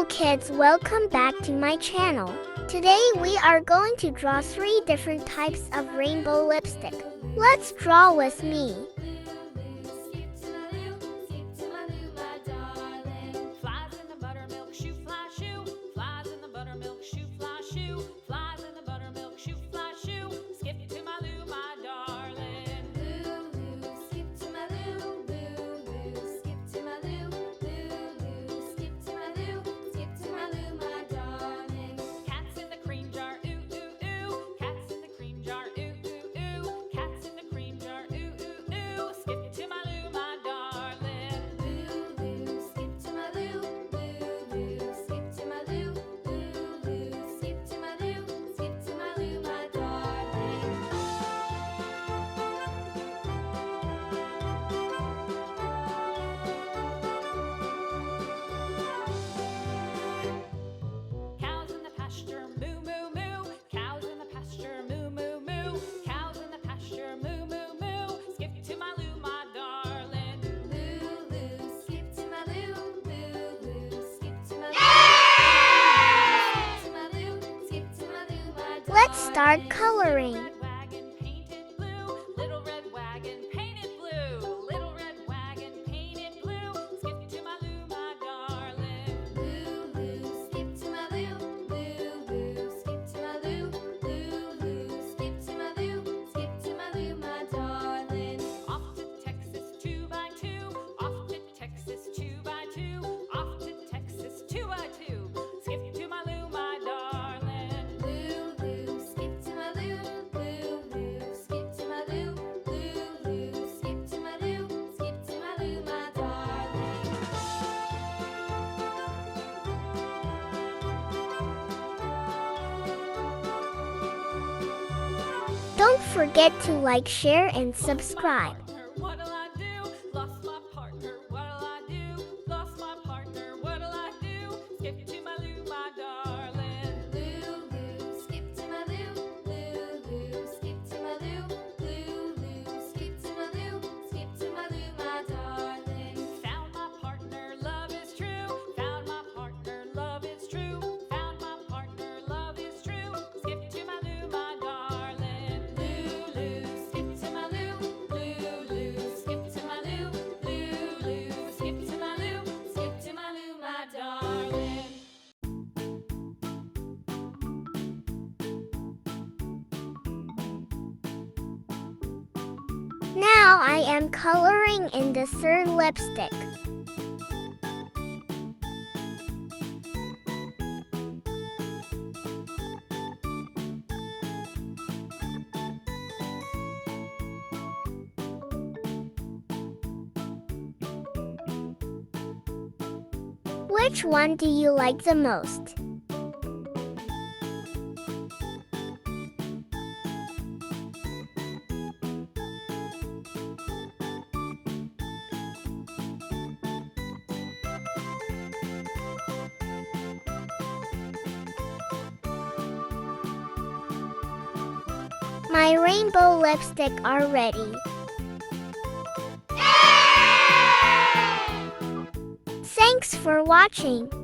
Hello kids, welcome back to my channel. Today we are going to draw 3 different types of rainbow lipstick. Let's draw with me. Let's start coloring. Don't forget to like, share, and subscribe. Now I am coloring in the third lipstick. Which one do you like the most? My rainbow lipstick are ready. Thanks for watching.